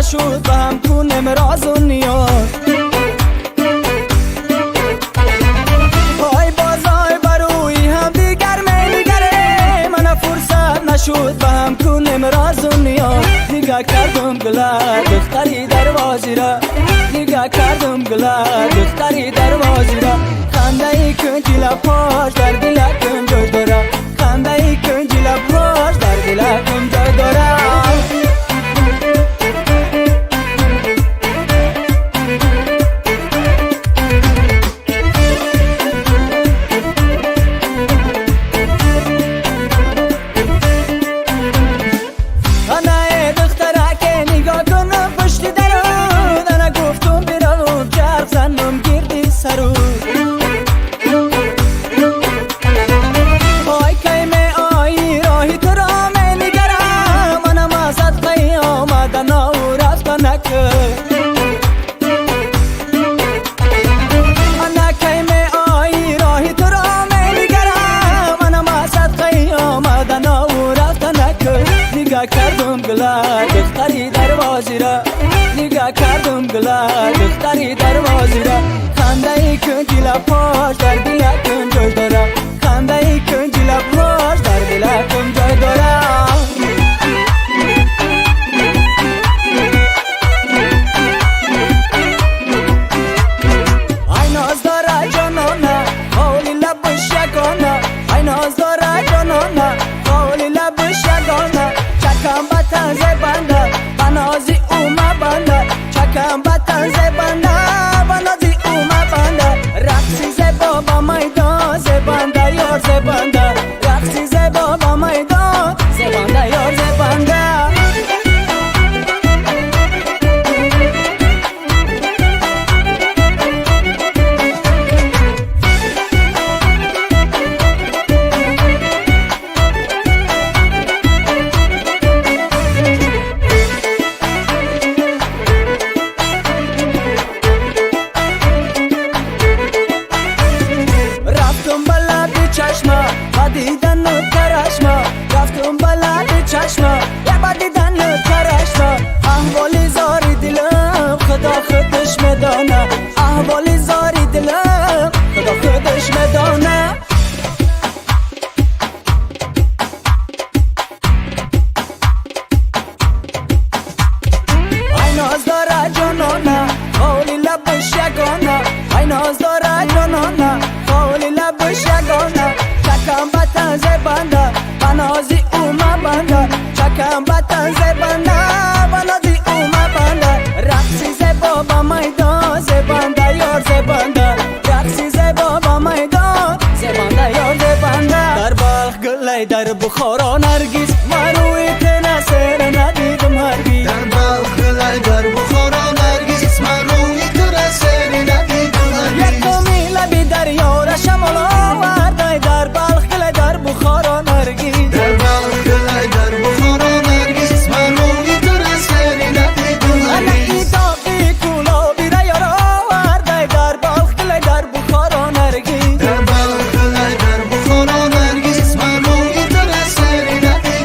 نشد و هم کنم راز و نیاز. های بازای بروی هم دیگر میگره، من فرصت نشد و هم کنم راز و نیاز. نگاه کردم گله دختری دروازی را، نگاه کردم گله دختری دروازی را. خنده ای کنجی لبهاش در دلکم جای داره، خنده ای کنجی لبهاش در دلکم جای داره. های کیمه آیی راهی تو را می نگرم، منم ازت قیامت و رفت نکه. انا کیمه آیی راهی تو را می نگرم، منم ازت قیامت و رفت نکه. نگاه کردم گله دختری دروازی را، نگاه کردم گله دختری دروازی را. خنده ای کنجی لبهاش در دلکم جای داره، خنده ای کنجی لبهاش در دلکم جای داره. ای ناز داره جانانه خالی لبش یگانه، ای ناز داره جانانه خالی لبش یگانه. چکم بطن زبنده بنازی اومه بنده، چکم بطن زبنده بنازی اومه بنده. رقصی زبا با میدان زبنده یار زبنده، رقصی زبا با میدان زبنده یار زبنده. رفتم بلد چشمه و دیدن نوکرشمه، رفتم بلد چشمه و دیدن نوکرشمه. احوالی زاری دلم خدا خودش میدانه، احوالی زاری دلم خدا خودش میدانه. ای ناز داره جانانه خالی لبش یگانه، ای ناز داره جانانه خالی لبش یگانه. چکم بطن زبنده بنازی اومه بنده، چکم بطن زبنده بنازی اومه بنده. رقصی زبا با میدان زبنده یار زبنده، رقصی زبا با میدان زبنده یار زبنده. در بلخ گلی در بخارا نرگیز من روی تنه سر ندیدم هرگیز، در بلخ گلی در بخارا نرگیز من روی تنه سر ندیدم هرگیز. یک دومی لبی دریا را شمال آورده، در بلخ گلی در بخارا نرگیز، در بلخ گلی در بخارا نرگیز من روی تنه سر ندیدم هرگیز. ای تاقی گلابی را یار آورده، در بلخ گلی در بخارا نرگیز، در بلخ گلی در بخارا نرگیز من روی تنه سر ندیدم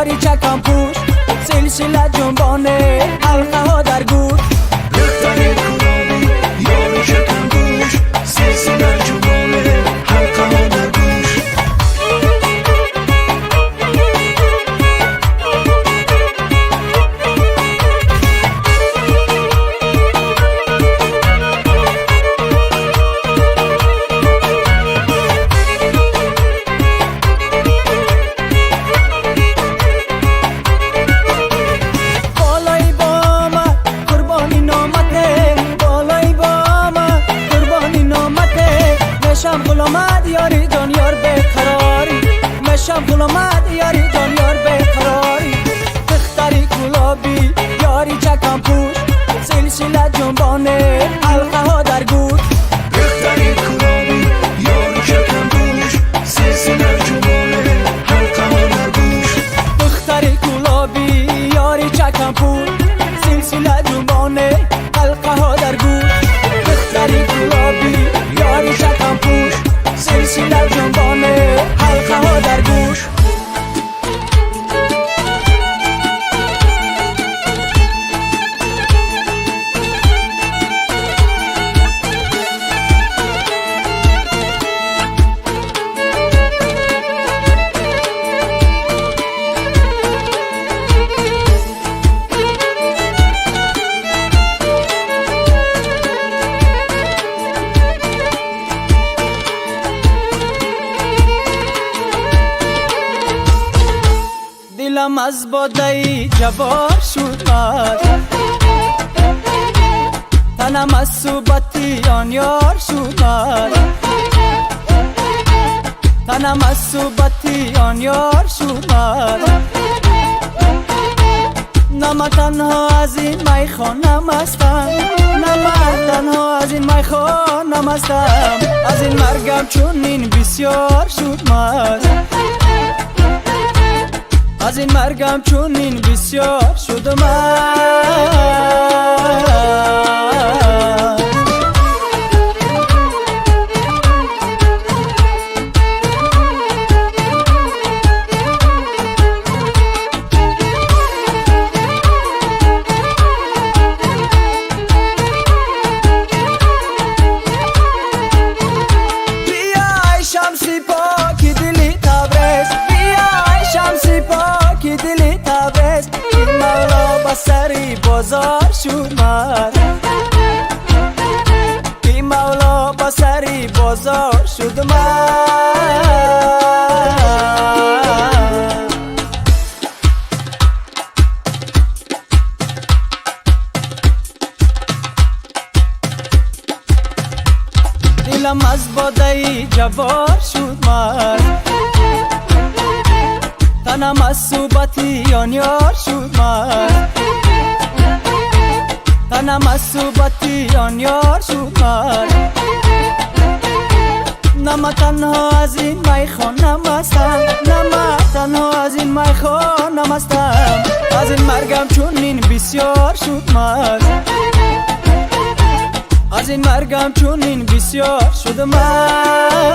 یاری چکم پوش سلسله جنبانه حلقه ها در گوش دختر گلابی یاری چکم پوش سلسله جنبانه حلقه ها در گوش مشم غلامت یاری جان یار بقراری مشم غلامت یاری جان یار بقراری دختری گلابی یاری چکم پوش سلسله جنبانه حلقه ها در گوش دختری گلابی یاری چکم پوش سلسله جنبانه حلقه ها در گوش دختری گلابی یاری چکم پوش سلسله جنبانه حلقه ها در گوش دختری گلابی یاری چکم پوش سلسله جنبانه حلقه ها در گوش دلم از باده جوار شد مست تنم از صحبت آن یار شد مست تنم از صحبت آن یار شد مست نه من تنها از این میخانه مستم نه من تنها از این میخانه مستم از این مرگم چون این بسیار شد مست از این مرگم چون این بسیار شد من بیای شمسی پاکی دلی تبرز بیای شمسی پاکی دلی تبرز این مولا بسری بازار شد مرد این مولا بسری بازار شد مرد دلم از باده جوار شد مرد تنم از صحبت آن یار شد مرد تنم از صحبت آن یار شد مرد نه من تنها از این میخانه مستم نه من تنها از این میخانه مستم از این مرگم چون این بسیار شد مرد از این مرگم چون این بسیار شد مرد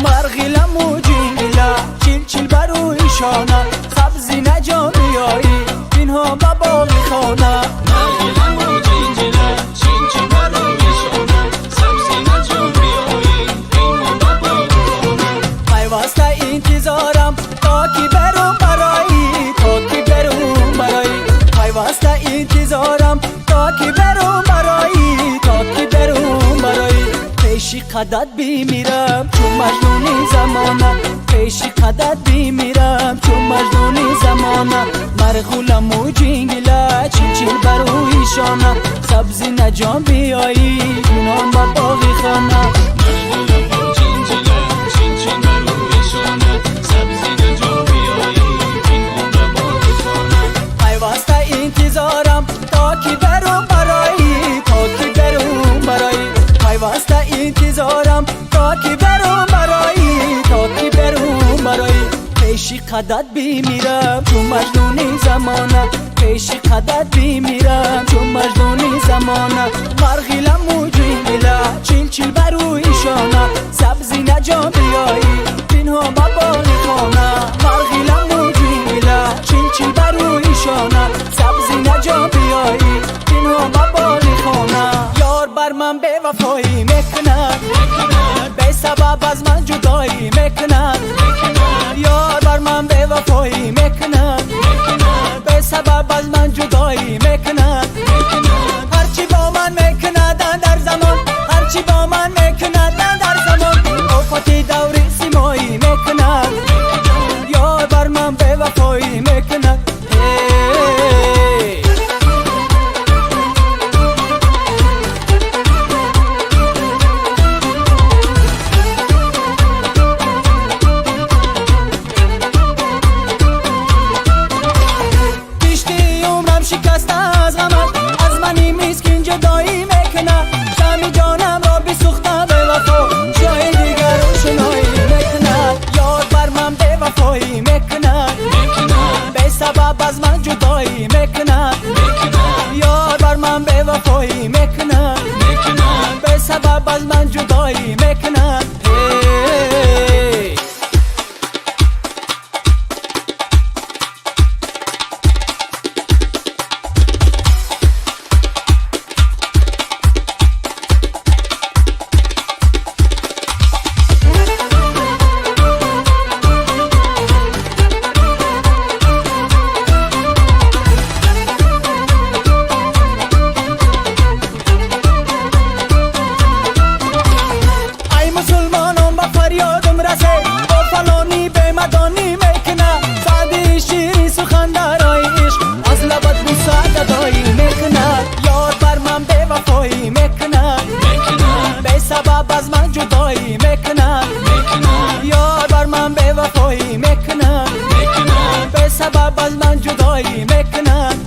مرغیلم و جینگیلا چیل چیل بروی شانه سبزی نجا بیایی اینها با باقی خانه مرغیلم و جینگیلا چیل چیل بروی شانه سبزی نجا بیایی اینها با باقی خانه پیوسته انتظارم تا کی برم برایی تا کی برم برایی پیوسته انتظارم تا کی برم برایی تا کی برم برایی پیشی قدت بیمیرم چون مجنونی زمانه پیشی قدت بیمیرم چون مجنونی زمانه مرغولم و جینگیلا چیل چیل بروی شانه سبزی نجام بیایی جونان با باقی خانه مرغیلم و جینگیلا چیل چیل بروی شانه سبزی نجا بیایی اینها با باقی قدت بیمیرم چون مجنونی زمانه پیش قدت بیمیرم چون مجنونی زمانه مرغیلم موجی میله چیل چیل بروی شانه سبزی نجا بیایی پینها ببانی خانه مرغیلم موجی میله چیل چیل بروی شانه سبزی نجا بیایی پینها ببانی خانه یار بر من به وفایی میکنه به سبب از من جدایی میکنه یار بر من به وفایی میکنه به سبب از من جدایی میکنه هرچی با من میکنه در زمان هرچی با من میکنه در زمان افتی دوری سیمایی میکنه یار بر من به وفایی میکنه شکست از غمت از منی مسکین جدایی میکنه شمی جانم را بسوخته به وفا جای دیگر روشنایی میکنه یار بر من به وفایی میکنه به سبب از من جدایی میکنه یار بر من به وفایی میکنه به سبب از من جدایی میکنه از من جدایی میکنه یار بر من به وفایی میکنه به سبب از من جدایی میکنه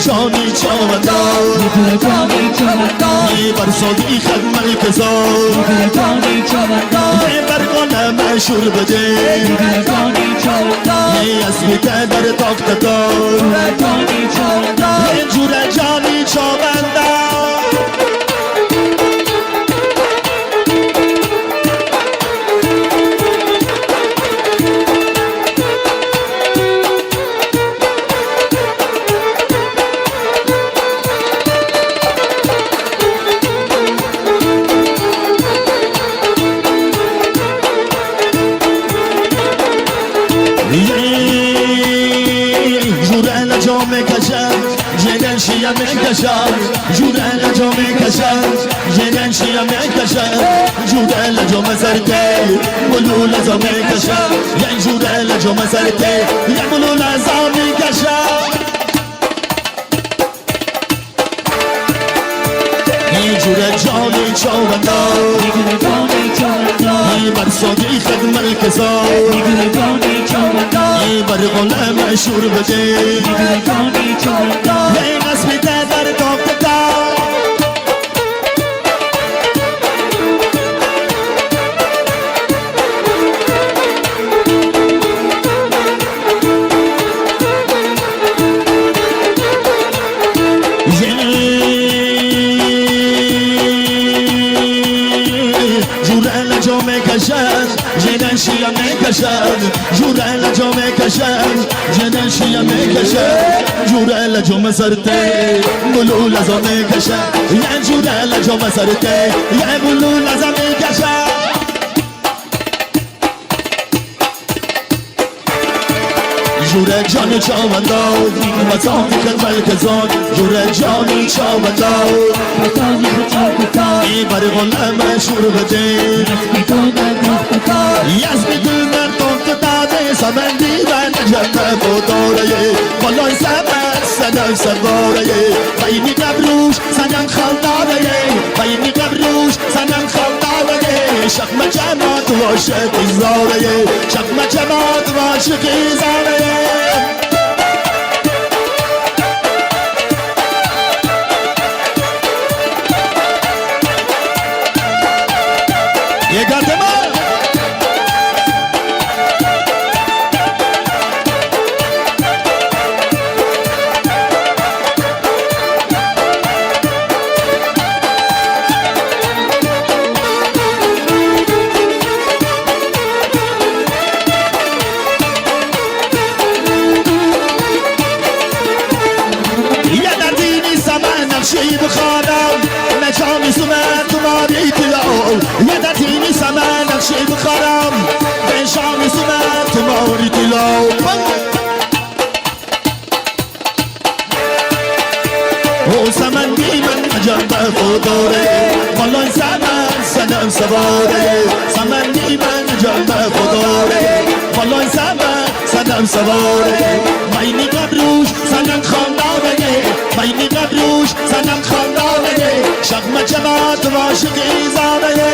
جانی چاوندار بر سادی خدمت کسار برگان مشهور بده اسمی که در تاکتکار جور جانی چاوندار میکشم جوده لجا میکشم جنن شیا میکشم جوده لجا مزرده بلو لزا میکشم ین جوده لجا مزرده ین بلو لزا میکشم این جوده جانی چاوندار این بر سادی خدمت کسار این بر غلام مشهور بده این اسمی که در تاکتکار میکشن جنن شیا میکشن جوره لجا میکشن جنن شیا میکشن جوره لجا مسرته بلو لزا میکشن یه جوره لجا مسرته یه بلو لزا میکشن جوره جان چاونداد وطانی خدمل کزان جوره جانی چاونداد ای بر غلم مشهور بده یزمی دلمر تونت داده سمندی و نجمه بوداره بالای سمت سنم سواره بینی قبروش سنم خلداره بینی قبروش سنم خلداره شقم جماعت و عاشقی زاره شقم جماعت و عاشقی زاره یه گرده من شی بخوانم نجامی سمن تماری تلاو یدتینی سمن نقشی بخوانم نجامی سمن تماری تلاو او سمن بی من عجب بخوداره بالای سمن سنم سواره سمن بی من عجب بخوداره بالای سمن سنم سواره بینی قبروش سنم خانداره بینی قبروش سنم خانداره شقم جماعت و عاشقی زاره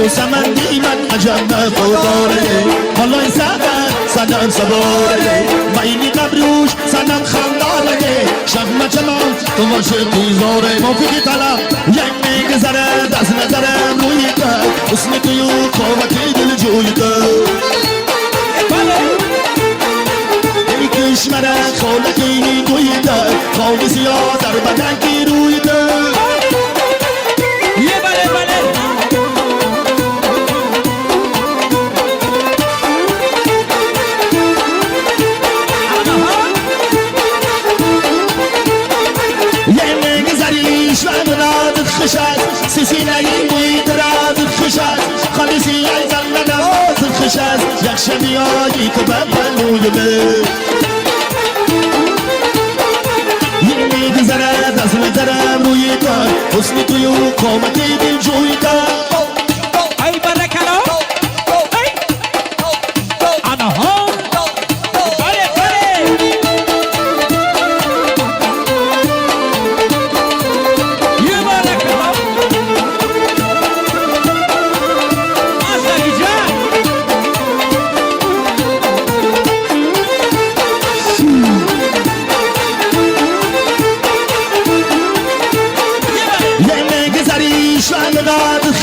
سمندی من عجب خوداره بالای سمن سنم سواره بینی قبروش سنم خنداره شقم جمال تو عاشقی زاره موفقی طلب یک میگذره دست نظرم روی کرد حسن توی قوتی دل جوی کرد ای کشمره خالقی توی کرد خالی سیاه در بدن کی روی کرد سیسیلایی موید راد خشد خالصی ایزن نماز خشد یک شمیایی که بپلوی من این میگذرد از نظرم روی کار حسن توی و قامتی دل جوی کار ای برکلا آنها بله بله یه برکلا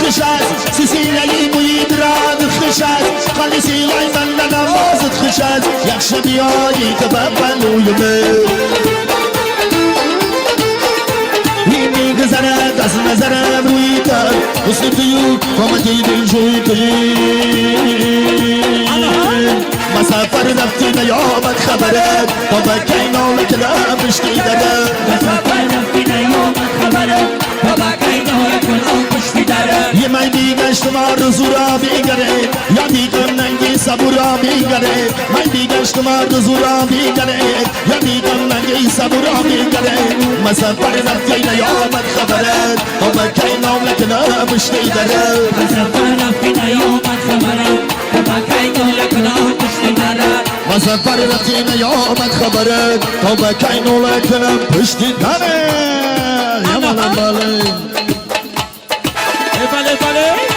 خشد سیسیلایی موید راد خشد خالصی ایزن نمازت خشد یک شبیایی که بپلوی من این میگذرد از نظرم روی کرد حسن توی قامتی دل جوی کرد مسافر رفتی نیامد خبرت تا بکی ناله که نمشتی دارد مسافر رفتی نیامد خبرت تا بکی ناله که نمشتی دارد یه من دیگشتم آرزو را بیگره یا دیگم ننگی صبور را بیگره من دیگشتم آرزو را بیگره یا دیگم ننگی صبور را بیگره سفر رفتی نیامد خبرت تا مکه ناملت نبشتی درت سفر رفتی نیامد خبرت تا مکه ناملت نبشتی درت سفر رفتی نیامد خبرت تا مکه ناملت نبشتی درت یا مالا بله بله بله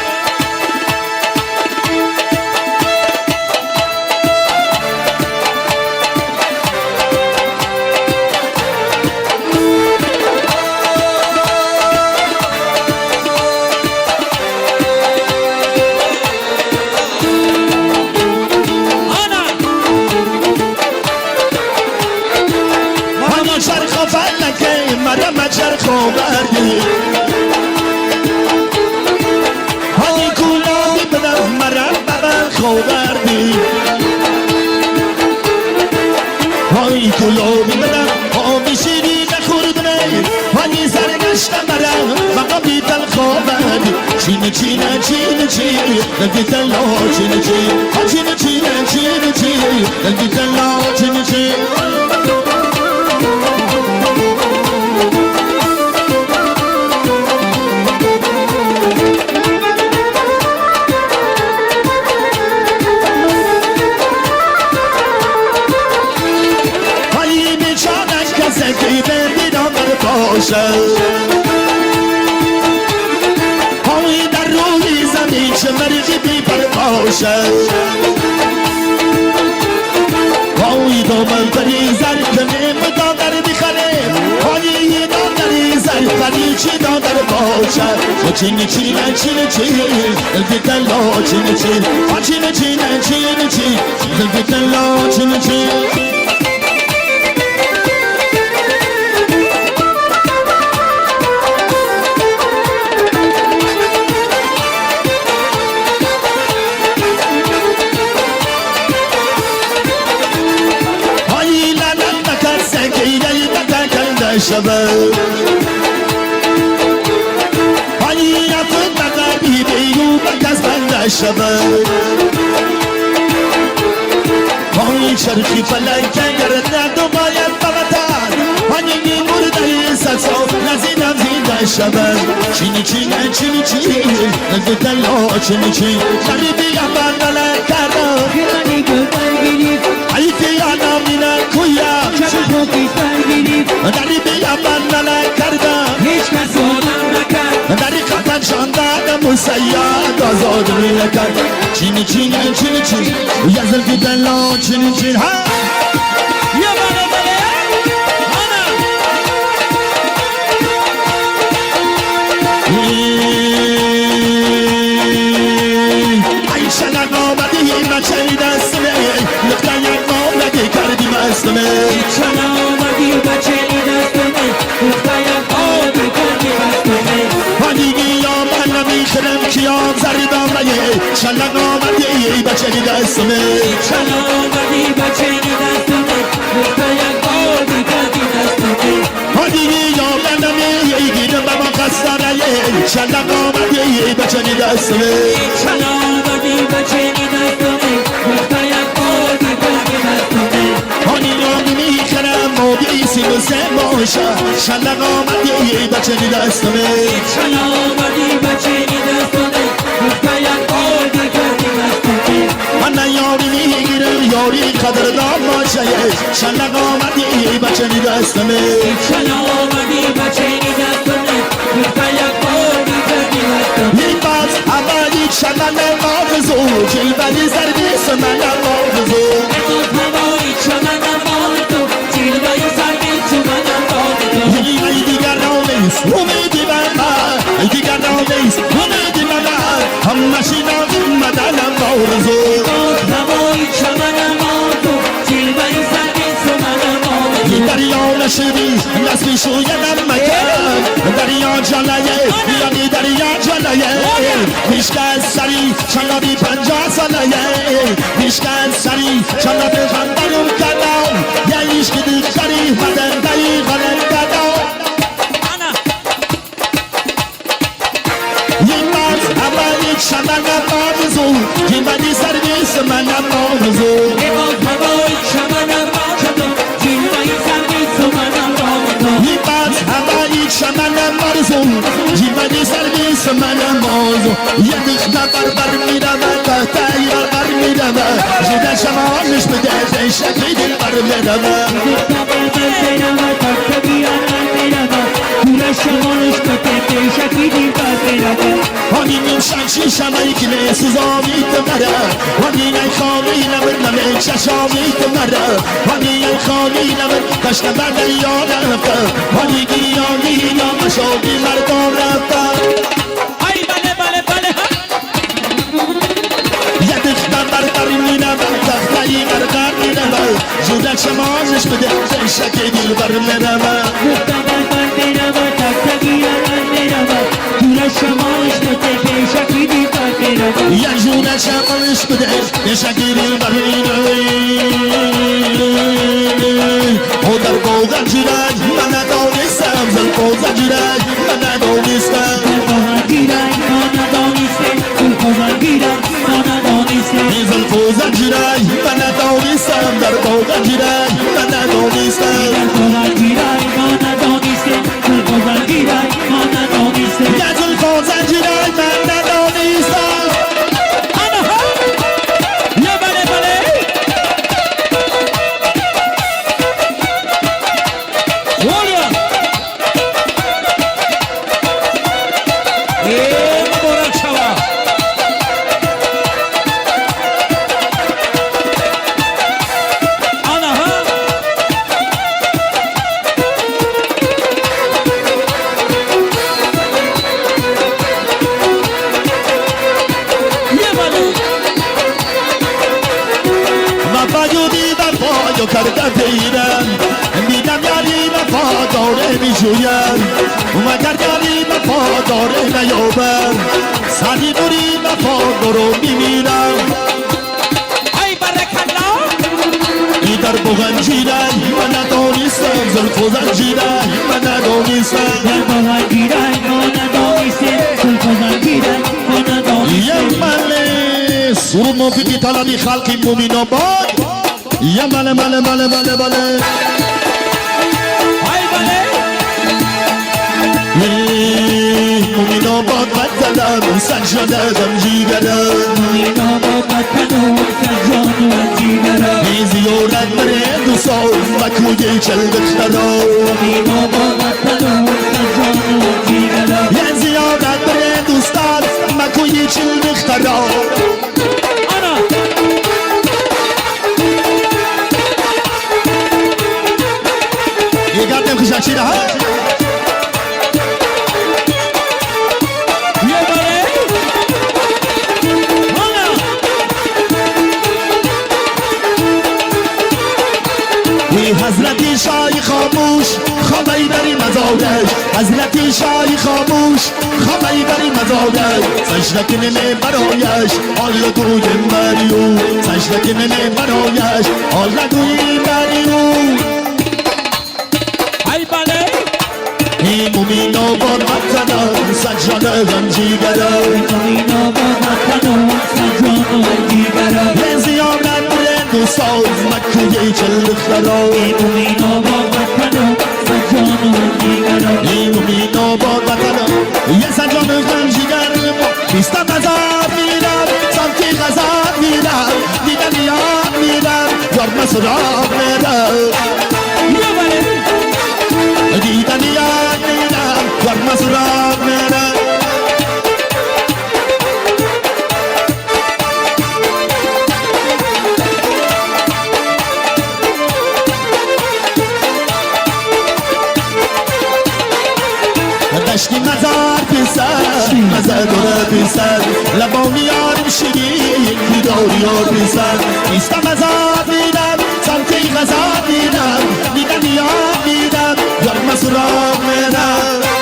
چرخ آوردی هانی گلابی بدم مرم ببن خوردی هانی گلابی بدم آبی شیری نخوردنه هانی سرگشتم برم مقام بیتل خوردی چینه چینه چینه چینه نگیتل لا چینه چینه چینه چینه چینه چینه نگیتل لا چینه چینه هایی در روی زمین چه مرغی بی پر باشد هایی دامن بری زر کنیم دادر بخره هایی دادر زر بری چی دادر باشد چینه چینه چینه چینه دلگی دلا چینه چینه چینه چینه چینه چینه دلگی دلا چینه چینه شباب هني يفوت مقابي بيو بكاس بند الشباب هني شرخي فلك يردنا دمايا بغتان هني نمر داري سلسو نزيد زيد الشباب چيني چيني چيني چيني نزيد الله چيني چيني قريبي يمان دلال كارو گرانی گلتر گیرید عيتي انا من الكويا چشم کیستر گیرید داری بیامن نلک کردم هیچ کس آدم نکرد داری قطن شاندن مسیاد آزاد میلکرد چینی چینی چینی چینی یزل کی دلا چینی چینی ها یا بله بله آنا عیشه نگامدی مچه دستمه نقطه یک ماملگی کردی مستمه چنا آمدی بچه ای دستمه نقطه یک آبی کردی مستمه هنیگی یا من نمیخرم کیام زریدم نیه شلن آمدی بچه ای دستمه چنا آمدی بچه ای دستمه نقطه یک آبی کردی دستمه هنیگی یا من نمیگیرم به ما خستانه شلن آمدی بچه ای دستمه چنا آمدی بچه ای دستمه نقطه یک آبی کردی دستمه هنی را نمیخرم موبی سی و سه باشا شلن آمدی بچه ای دستمه چنا آمدی بچه ای دستمه نقطه یک آبی کردی دستمه من یاری میگیرم یاری قدردان باشه شلن آمدی بچه ای دستمه چنا آمدی بچه ای دستمه نقطه یک آبی کردی دستمه این باز اولی شلن ماغزو جلبنی سرویس من ماغزو امروز هوایی چمن باغ تو جلوه سرویس چمن باغ تو ای دیگر نامیست امیدی من ای دیگر نامیست امیدی من همه شیدم مدنم ماغزو امروز هوایی چمن باغ تو جلوه سرویس چمن باغ تو دریا نشدی نسبی شویدم مکن دریا جلایه یعنی دریا جلایه بیشکن سری شنابی 50 سالایه بیشکن سری شنابی خندنم کردم یه ایش که دیگری مدن دایی غلط کردم این مرز اولی شنگم مارزو این بدی سرویس منم مارزو امروز هوایی چمن باغ تو جلوه سرویس چمن باغ تو این مرز چمنم مرزون جیمنی سرویس منم مازون یه دخنه بر میرم تحت ایران بر میرم جیده شمالش بده شکلی دل بر میرم هانی نیم شنشی شمایی کلی سوزامی تمره هانی ای خانی نمر نمه چشامی تمره هانی ای خانی نمر کشت بردی یا نفته هانی گیانی یا مشاقی مردم رفته ای بله بله بله یه دختر بر میرم تختهی برقر میرم جودک شمازش بده شکی دل بر میرم یه جودک شمازش بده شکی دل بر میرم او در بوغن جیرک من ندانستم زل بوغن جیرک من ندانستم زل بوغن جیرک من ندانستم در بوغن جیرک من ندانستم یه زل بوغن جیرک من ندانستم کردم پیرم دیدم یاری وفاداره میجویم مگر یاری وفاداره نیابم سری دوری وفادارو میمیرم ای برکلا ای در بغن جیرم من ندانستم زلف و زنجیرم من ندانستم یه مله سرو موفقی طلبی خلقی مومین آباد یه مله مله مله مله مله ای بله مومین آباد بدلم سجادم جیگرم ای زیارت بره دو سال مکوی چل دخترم یه زیارت بره دوستان مکوی چل دخترم گردم خوشک چیره ها یه بله وی حضرتی شای خاموش خواهی بری مزادش حضرتی شای خاموش خواهی بری مزادش سجدک نمه برایش آلا دوی مریو سجدک نمه برایش آلا دوی مریو ای بله ای مومین آباد وطنم سجاده غمجیگرم یه زیارت بره دو ساز مکوی چل دخترم ای مومین آباد وطنم یه سجاده غمجیگرم بیستم غذاب میرم سمتی غذاب میرم دیدن یاد میرم یارم سراغ میرم یه بله دیدن یاد میرم یارم سراغ میرم دشتی مزار پیسر مزار دوره پیسر لبانی یارم شیرین دیدار یار پیسر نیستم مزار میرم سمتی غذا میرم دیدن یاد میرم یارم سراغ میرم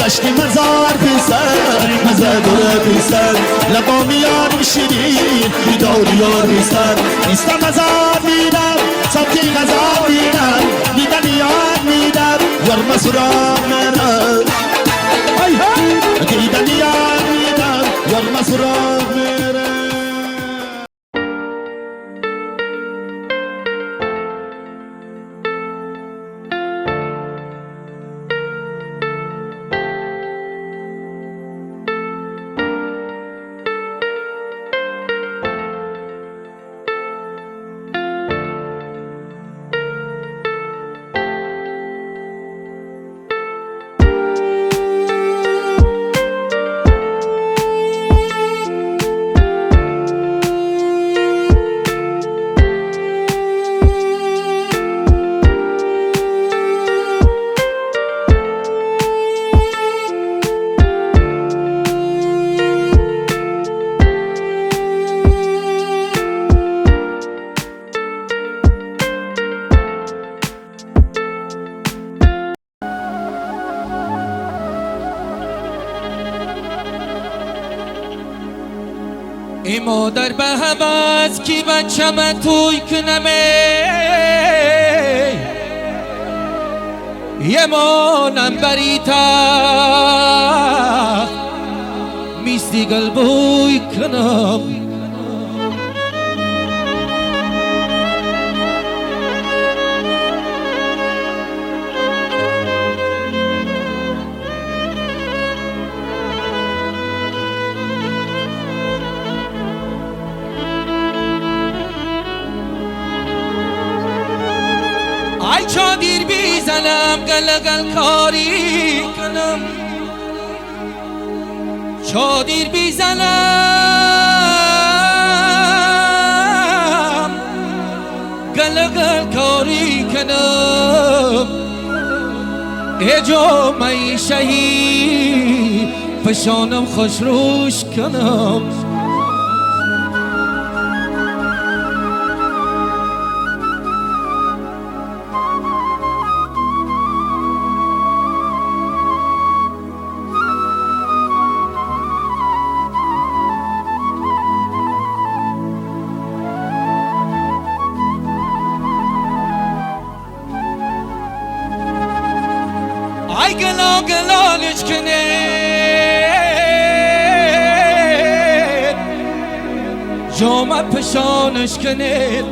دشتی مزار پیسر مزار دوره پیسر لبا میارم شیرین دیدار یار پیسر نیستم مزار میرم سبکی غذا میرم دیدن یاد میرم يرمى سراب ميرا أكيد أني يرمى سراب ميرا ای مادر به هوس کی بچم توی کنمه یه مانم بریتا میستی قلبوی کنم ای چادر بیزنم گلگل کاری کنم چادر بیزنم گلگل کاری کنم ای جامعی شهی فشانم خوش روش کنم ای گلا گلالش کنید جامع پشانش کنید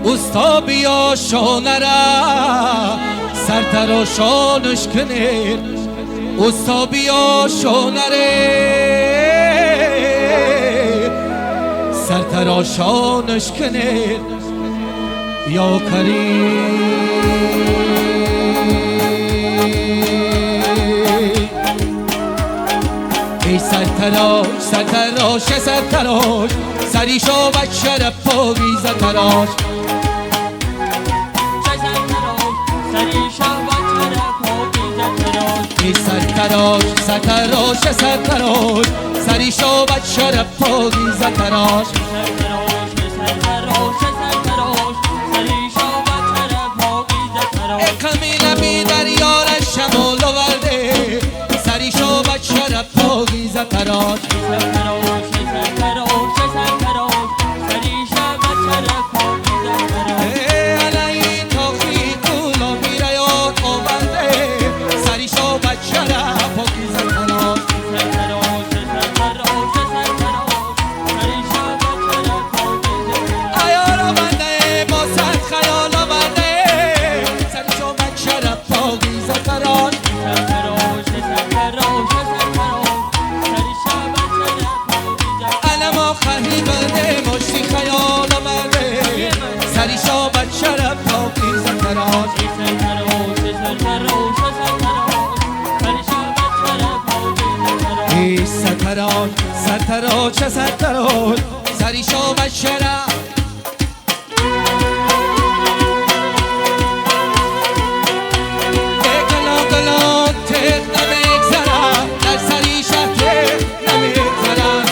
استا بیا شانه را سر تراشانش کنید استا بیا شانه را سر تراشانش کنید یا کریم ای سرتراش سرتراش سرتراش سری شابت شرف پاگیزه تراش ای سرتراش سرتراش سرتراش سری شابت شرف پاگیزه تراش ای کمیل بی دریارش شمال ورده سری شابت شرف پاگیزه تراش علی تاخی کولا میره یاد آورده سری شابت شرف پاگیزه تراش ایار آورده با صد خیال آورده سری شابت شرف پاگیزه تراش علم آخری بنده مشتی خیال آمده سری شابت شرف پاکیزه تراش ای سرتراش سرتراش سرتراش سری شابت شرف ای گلا گلا تق نمیگذرم در سری شهر نمیگذرم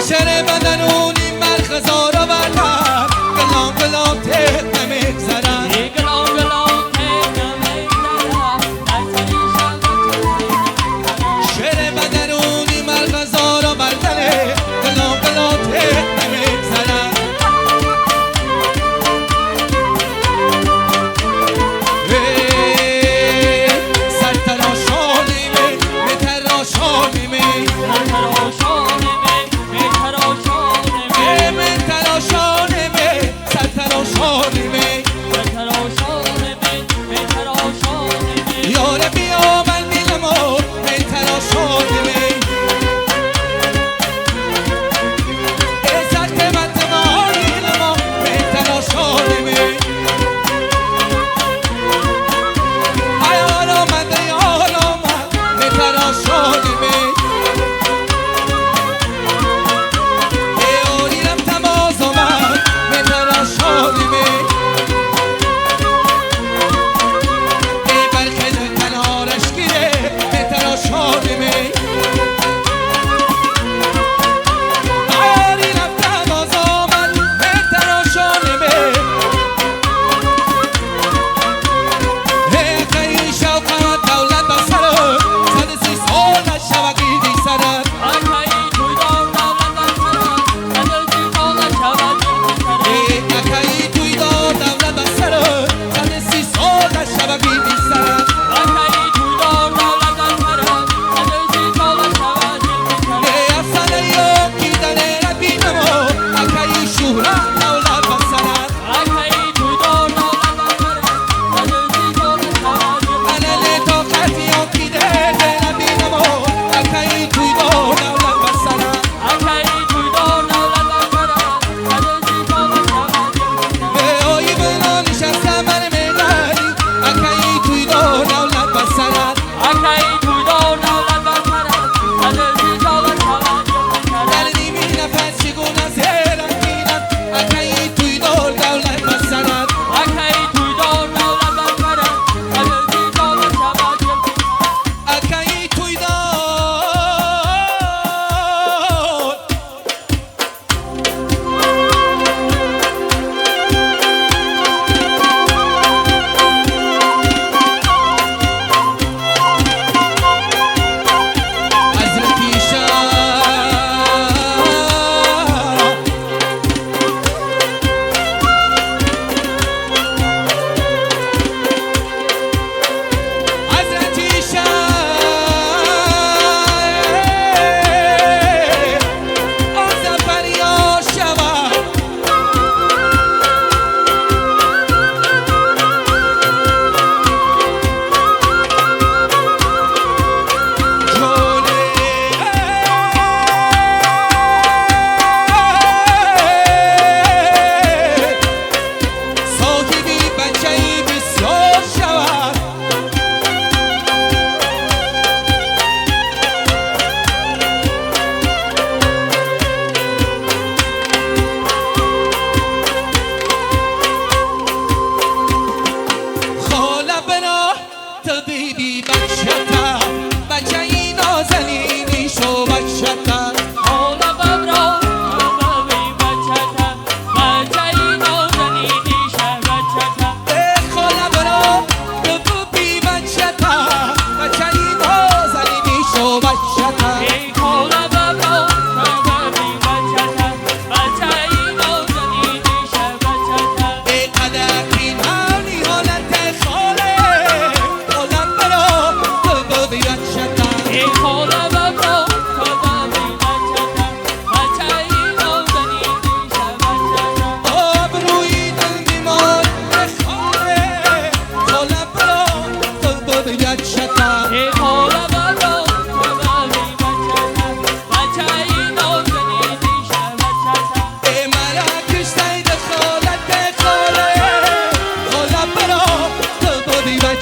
شهر بدنونی مرخزار آوردم گلام گلام تک نمیگذرم گلام گلام تک نمیگذرم شهر بدنونی مرخزار آوردم گلام گلام تک نمیگذرم سرتراشانیمه متراشانیمه یاره بیا من میلمو من تراشانیمه سخت من تمامیلمو من تراشانیمه ایالا من دیالا من تراشانیمه ایاریم تماز من تراشانیمه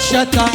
شتا